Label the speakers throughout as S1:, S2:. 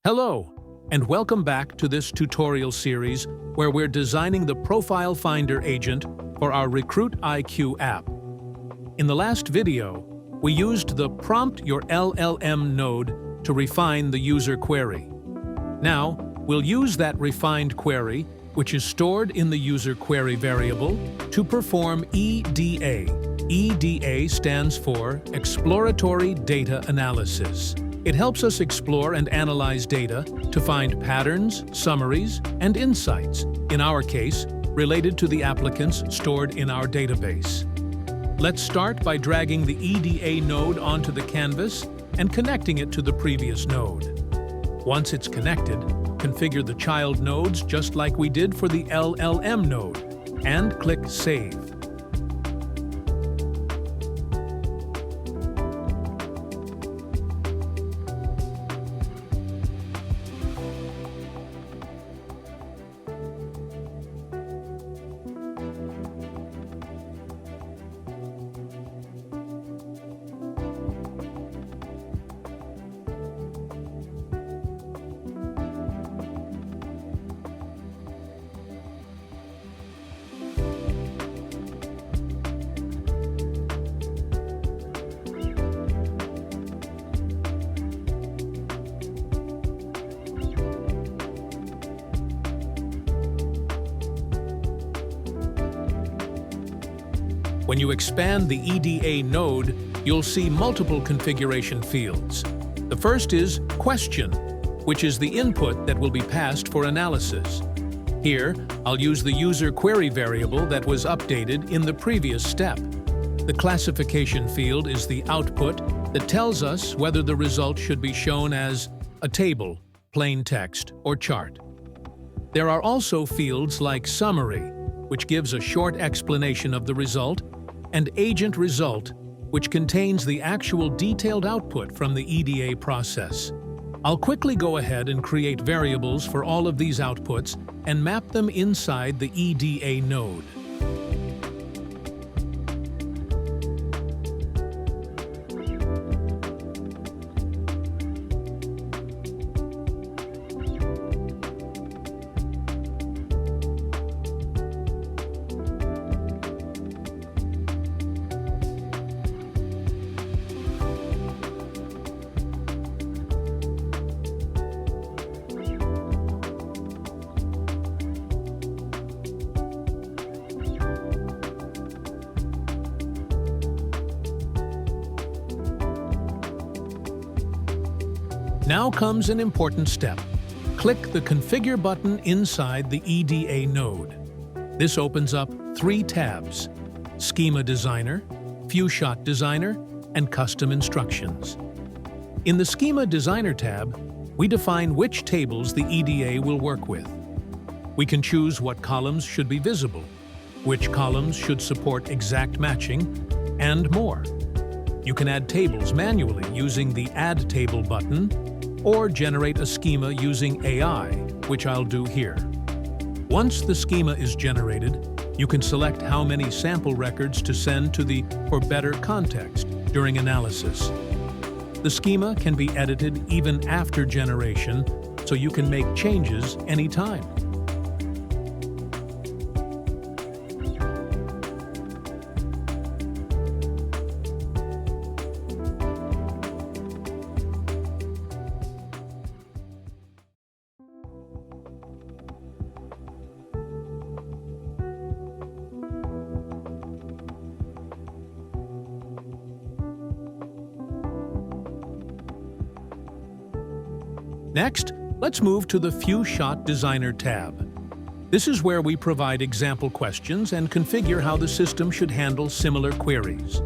S1: Hello, and welcome back to this tutorial series where we're designing the Profile Finder agent for our Recruit IQ app. In the last video, we used the Prompt Your LLM node to refine the user query. Now, we'll use that refined query, which is stored in the user query variable, to perform EDA. EDA stands for Exploratory Data Analysis. It helps us explore and analyze data to find patterns, summaries, and insights, in our case, related to the applicants stored in our database. Let's start by dragging the EDA node onto the canvas and connecting it to the previous node. Once it's connected, configure the child nodes just like we did for the LLM node, and click Save. When you expand the EDA node, you'll see multiple configuration fields. The first is Question, which is the input that will be passed for analysis. Here, I'll use the user query variable that was updated in the previous step. The Classification field is the output that tells us whether the result should be shown as a table, plain text, or chart. There are also fields like Summary, which gives a short explanation of the result, and Agent Result, which contains the actual detailed output from the EDA process. I'll quickly go ahead and create variables for all of these outputs and map them inside the EDA node. Now comes an important step. Click the Configure button inside the EDA node. This opens up 3 tabs: Schema Designer, Few-Shot Designer, and Custom Instructions. In the Schema Designer tab, we define which tables the EDA will work with. We can choose what columns should be visible, which columns should support exact matching, and more. You can add tables manually using the Add Table button, or generate a schema using AI, which I'll do here. Once the schema is generated, you can select how many sample records to send to the For Better context during analysis. The schema can be edited even after generation, so you can make changes anytime. Next, let's move to the Few-Shot Designer tab. This is where we provide example questions and configure how the system should handle similar queries.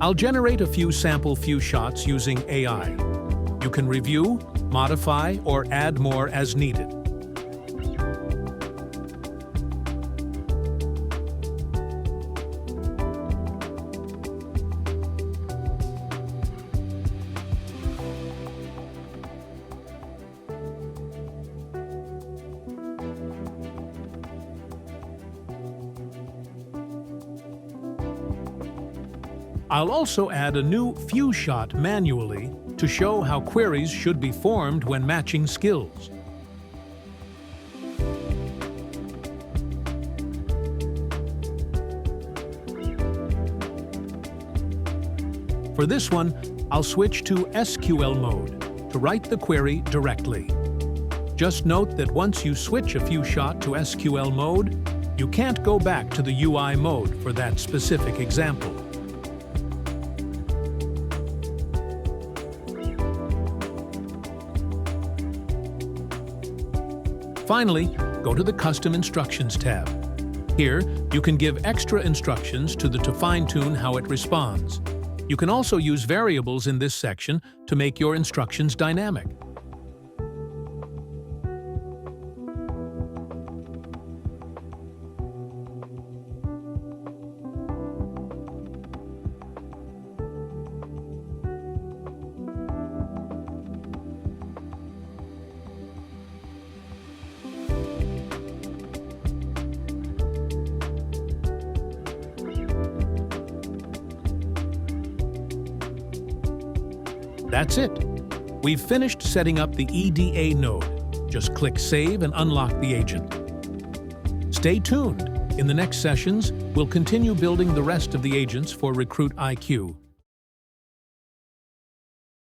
S1: I'll generate a few sample few-shots using AI. You can review, modify, or add more as needed. I'll also add a new view shot manually to show how queries should be formed when matching skills. For this one, I'll switch to SQL mode to write the query directly. Just note that once you switch a view shot to SQL mode, you can't go back to the UI mode for that specific example. Finally, go to the Custom Instructions tab. Here, you can give extra instructions to fine-tune how it responds. You can also use variables in this section to make your instructions dynamic. That's it. We've finished setting up the EDA node. Just click Save and unlock the agent. Stay tuned. In the next sessions, we'll continue building the rest of the agents for Recruit IQ.